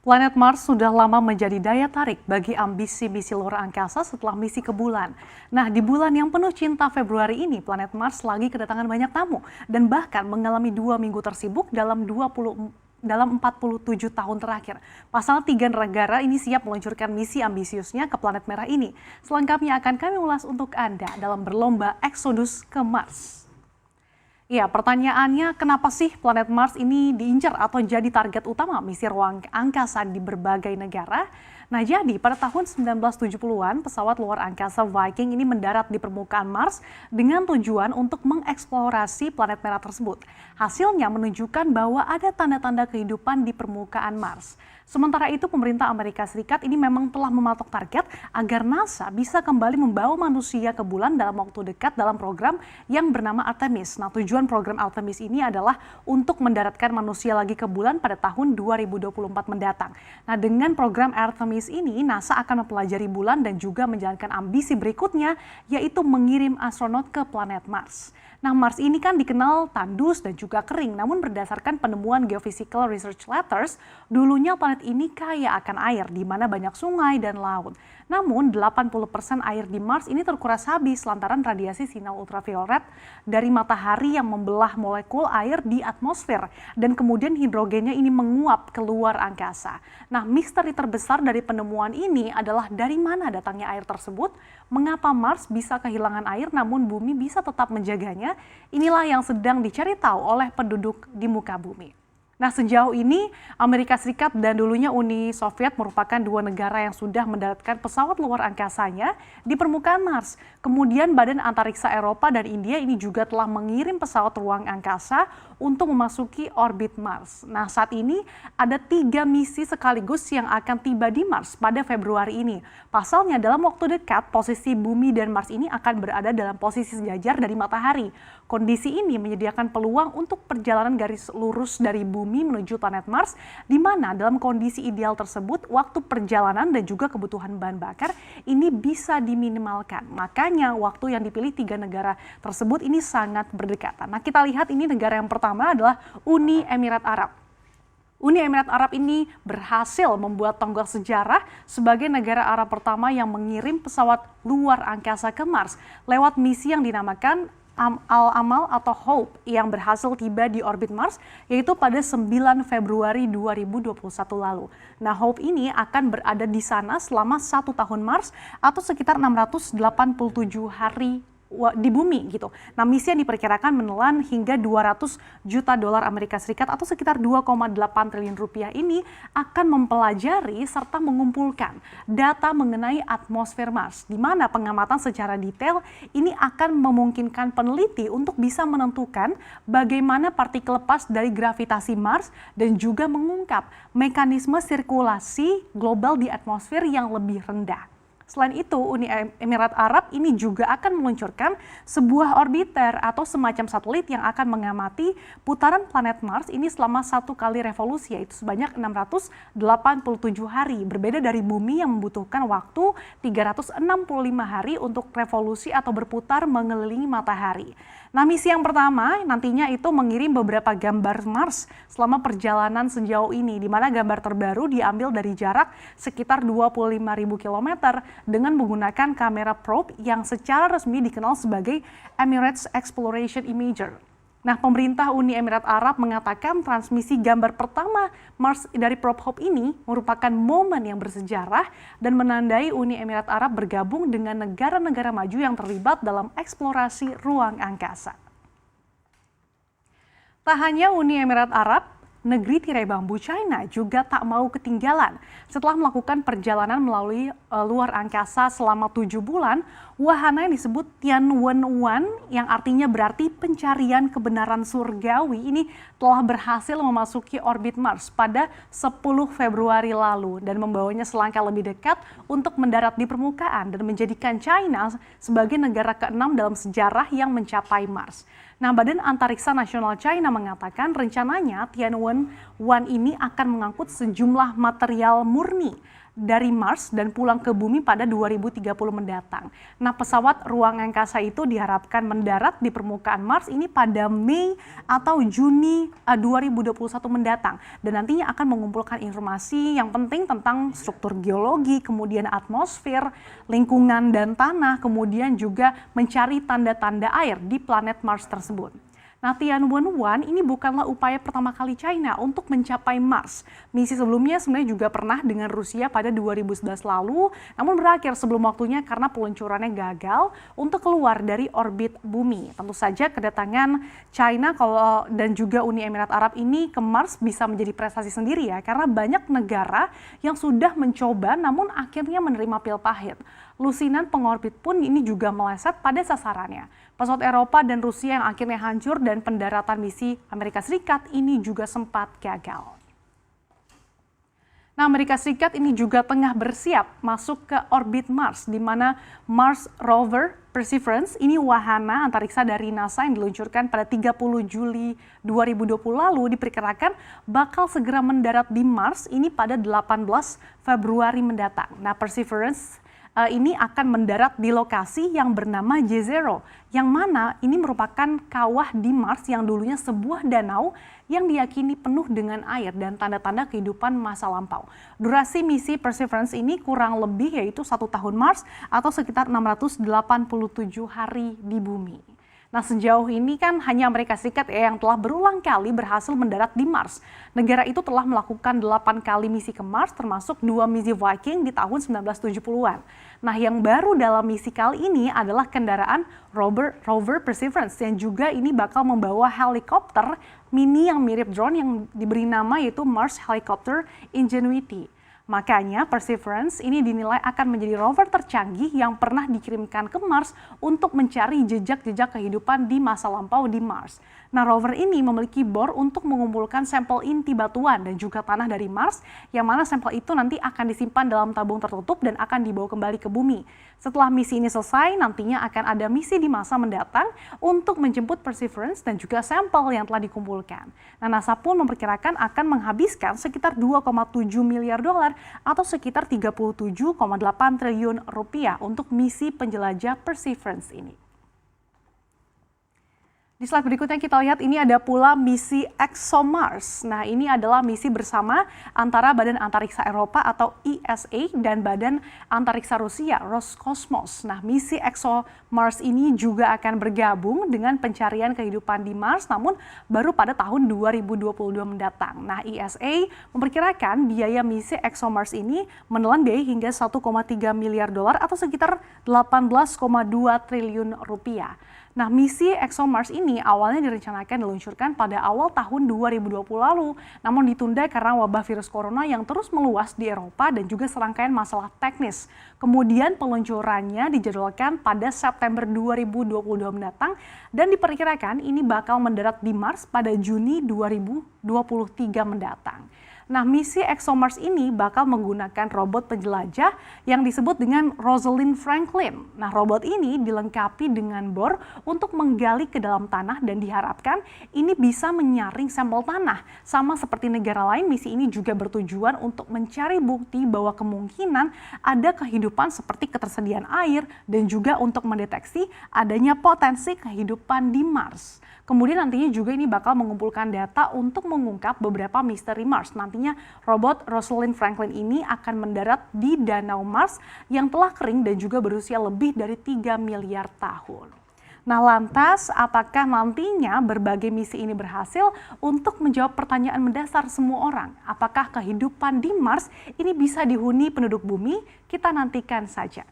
Planet Mars sudah lama menjadi daya tarik bagi ambisi misi luar angkasa setelah misi ke bulan. Nah, di bulan yang penuh cinta Februari ini, planet Mars lagi kedatangan banyak tamu dan bahkan mengalami 2 minggu tersibuk dalam 47 tahun terakhir. Pasal 3 negara ini siap meluncurkan misi ambisiusnya ke planet merah ini. Selengkapnya akan kami ulas untuk Anda dalam berlomba Exodus ke Mars. Ya, pertanyaannya kenapa sih planet Mars ini diincar atau jadi target utama misi ruang angkasa di berbagai negara? Nah, jadi pada tahun 1970-an pesawat luar angkasa Viking ini mendarat di permukaan Mars dengan tujuan untuk mengeksplorasi planet merah tersebut. Hasilnya menunjukkan bahwa ada tanda-tanda kehidupan di permukaan Mars. Sementara itu, pemerintah Amerika Serikat ini memang telah mematok target agar NASA bisa kembali membawa manusia ke bulan dalam waktu dekat dalam program yang bernama Artemis. Nah, tujuan program Artemis ini adalah untuk mendaratkan manusia lagi ke bulan pada tahun 2024 mendatang. Nah, dengan program Artemis ini, NASA akan mempelajari bulan dan juga menjalankan ambisi berikutnya, yaitu mengirim astronot ke planet Mars. Nah, Mars ini kan dikenal tandus dan juga kering, namun berdasarkan penemuan Geophysical Research Letters, dulunya planet ini kaya akan air, di mana banyak sungai dan laut. Namun, 80% air di Mars ini terkuras habis lantaran radiasi sinar ultraviolet dari matahari yang membelah molekul air di atmosfer, dan kemudian hidrogennya ini menguap keluar angkasa. Nah, misteri terbesar dari penemuan ini adalah dari mana datangnya air tersebut, mengapa Mars bisa kehilangan air namun bumi bisa tetap menjaganya. Inilah yang sedang dicari tahu oleh penduduk di muka bumi. Nah, sejauh ini Amerika Serikat dan dulunya Uni Soviet merupakan dua negara yang sudah mendaratkan pesawat luar angkasanya di permukaan Mars. Kemudian Badan Antariksa Eropa dan India ini juga telah mengirim pesawat ruang angkasa untuk memasuki orbit Mars. Nah, saat ini ada 3 misi sekaligus yang akan tiba di Mars pada Februari ini. Pasalnya dalam waktu dekat posisi bumi dan Mars ini akan berada dalam posisi sejajar dari matahari. Kondisi ini menyediakan peluang untuk perjalanan garis lurus dari bumi menuju planet Mars, di mana dalam kondisi ideal tersebut waktu perjalanan dan juga kebutuhan bahan bakar ini bisa diminimalkan. Makanya waktu yang dipilih 3 negara tersebut ini sangat berdekatan. Nah, kita lihat ini negara yang pertama adalah Uni Emirat Arab. Uni Emirat Arab ini berhasil membuat tonggak sejarah sebagai negara Arab pertama yang mengirim pesawat luar angkasa ke Mars lewat misi yang dinamakan Al-Amal atau Hope yang berhasil tiba di orbit Mars yaitu pada 9 Februari 2021 lalu. Nah, Hope ini akan berada di sana selama 1 tahun Mars atau sekitar 687 hari di bumi gitu. Nah, misi yang diperkirakan menelan hingga 200 juta dolar Amerika Serikat atau sekitar 2,8 triliun rupiah ini akan mempelajari serta mengumpulkan data mengenai atmosfer Mars, di mana pengamatan secara detail ini akan memungkinkan peneliti untuk bisa menentukan bagaimana partikel lepas dari gravitasi Mars dan juga mengungkap mekanisme sirkulasi global di atmosfer yang lebih rendah. Selain itu, Uni Emirat Arab ini juga akan meluncurkan sebuah orbiter atau semacam satelit yang akan mengamati putaran planet Mars ini selama 1 kali revolusi, yaitu sebanyak 687 hari. Berbeda dari bumi yang membutuhkan waktu 365 hari untuk revolusi atau berputar mengelilingi matahari. Nah, misi yang pertama nantinya itu mengirim beberapa gambar Mars selama perjalanan sejauh ini, di mana gambar terbaru diambil dari jarak sekitar 25.000 km dengan menggunakan kamera probe yang secara resmi dikenal sebagai Emirates Exploration Imager. Nah, pemerintah Uni Emirat Arab mengatakan transmisi gambar pertama Mars dari probe Hope ini merupakan momen yang bersejarah dan menandai Uni Emirat Arab bergabung dengan negara-negara maju yang terlibat dalam eksplorasi ruang angkasa. Tak hanya Uni Emirat Arab, negeri tirai bambu China juga tak mau ketinggalan. Setelah melakukan perjalanan melalui luar angkasa selama 7 bulan, wahana yang disebut Tianwen-1 yang artinya berarti pencarian kebenaran surgawi ini telah berhasil memasuki orbit Mars pada 10 Februari lalu dan membawanya selangkah lebih dekat untuk mendarat di permukaan dan menjadikan China sebagai negara ke-6 dalam sejarah yang mencapai Mars. Nah, Badan Antariksa Nasional China mengatakan rencananya Tianwen-1 ini akan mengangkut sejumlah material murni dari Mars dan pulang ke bumi pada 2030 mendatang. Nah, pesawat ruang angkasa itu diharapkan mendarat di permukaan Mars ini pada Mei atau Juni 2021 mendatang dan nantinya akan mengumpulkan informasi yang penting tentang struktur geologi, kemudian atmosfer, lingkungan dan tanah, kemudian juga mencari tanda-tanda air di planet Mars tersebut. Nah, Tianwen-1 ini bukanlah upaya pertama kali China untuk mencapai Mars. Misi sebelumnya sebenarnya juga pernah dengan Rusia pada 2011 lalu, namun berakhir sebelum waktunya karena peluncurannya gagal untuk keluar dari orbit bumi. Tentu saja kedatangan China dan juga Uni Emirat Arab ini ke Mars bisa menjadi prestasi sendiri ya, karena banyak negara yang sudah mencoba namun akhirnya menerima pil pahit. Lusinan pengorbit pun ini juga meleset pada sasarannya. Pesawat Eropa dan Rusia yang akhirnya hancur dan pendaratan misi Amerika Serikat ini juga sempat gagal. Nah, Amerika Serikat ini juga tengah bersiap masuk ke orbit Mars, di mana Mars Rover Perseverance ini wahana antariksa dari NASA yang diluncurkan pada 30 Juli 2020 lalu diperkirakan bakal segera mendarat di Mars ini pada 18 Februari mendatang. Nah, Perseverance ini akan mendarat di lokasi yang bernama Jezero, yang mana ini merupakan kawah di Mars yang dulunya sebuah danau yang diyakini penuh dengan air dan tanda-tanda kehidupan masa lampau. Durasi misi Perseverance ini kurang lebih yaitu 1 tahun Mars atau sekitar 687 hari di bumi. Nah, sejauh ini kan hanya Amerika Serikat yang telah berulang kali berhasil mendarat di Mars. Negara itu telah melakukan 8 kali misi ke Mars, termasuk 2 misi Viking di tahun 1970-an. Nah, yang baru dalam misi kali ini adalah kendaraan Rover Perseverance yang juga ini bakal membawa helikopter mini yang mirip drone yang diberi nama yaitu Mars Helicopter Ingenuity. Makanya Perseverance ini dinilai akan menjadi rover tercanggih yang pernah dikirimkan ke Mars untuk mencari jejak-jejak kehidupan di masa lampau di Mars. Nah, rover ini memiliki bor untuk mengumpulkan sampel inti batuan dan juga tanah dari Mars, yang mana sampel itu nanti akan disimpan dalam tabung tertutup dan akan dibawa kembali ke bumi. Setelah misi ini selesai, nantinya akan ada misi di masa mendatang untuk menjemput Perseverance dan juga sampel yang telah dikumpulkan. Nah, NASA pun memperkirakan akan menghabiskan sekitar 2,7 miliar dolar atau sekitar 37,8 triliun rupiah untuk misi penjelajah Perseverance ini. Di slide berikutnya kita lihat ini ada pula misi ExoMars. Nah, ini adalah misi bersama antara Badan Antariksa Eropa atau ESA dan Badan Antariksa Rusia Roscosmos. Nah, misi ExoMars ini juga akan bergabung dengan pencarian kehidupan di Mars namun baru pada tahun 2022 mendatang. Nah, ESA memperkirakan biaya misi ExoMars ini menelan biaya hingga 1,3 miliar dolar atau sekitar 18,2 triliun rupiah. Nah, misi ExoMars ini awalnya direncanakan diluncurkan pada awal tahun 2020 lalu, namun ditunda karena wabah virus corona yang terus meluas di Eropa dan juga serangkaian masalah teknis. Kemudian peluncurannya dijadwalkan pada September 2022 mendatang dan diperkirakan ini bakal mendarat di Mars pada Juni 2023 mendatang. Nah, misi ExoMars ini bakal menggunakan robot penjelajah yang disebut dengan Rosalind Franklin. Nah, robot ini dilengkapi dengan bor untuk menggali ke dalam tanah dan diharapkan ini bisa menyaring sampel tanah. Sama seperti negara lain, misi ini juga bertujuan untuk mencari bukti bahwa kemungkinan ada kehidupan seperti ketersediaan air dan juga untuk mendeteksi adanya potensi kehidupan di Mars. Kemudian nantinya juga ini bakal mengumpulkan data untuk mengungkap beberapa misteri Mars. Nantinya robot Rosalind Franklin ini akan mendarat di danau Mars yang telah kering dan juga berusia lebih dari 3 miliar tahun. Nah, lantas apakah nantinya berbagai misi ini berhasil untuk menjawab pertanyaan mendasar semua orang? Apakah kehidupan di Mars ini bisa dihuni penduduk bumi? Kita nantikan saja.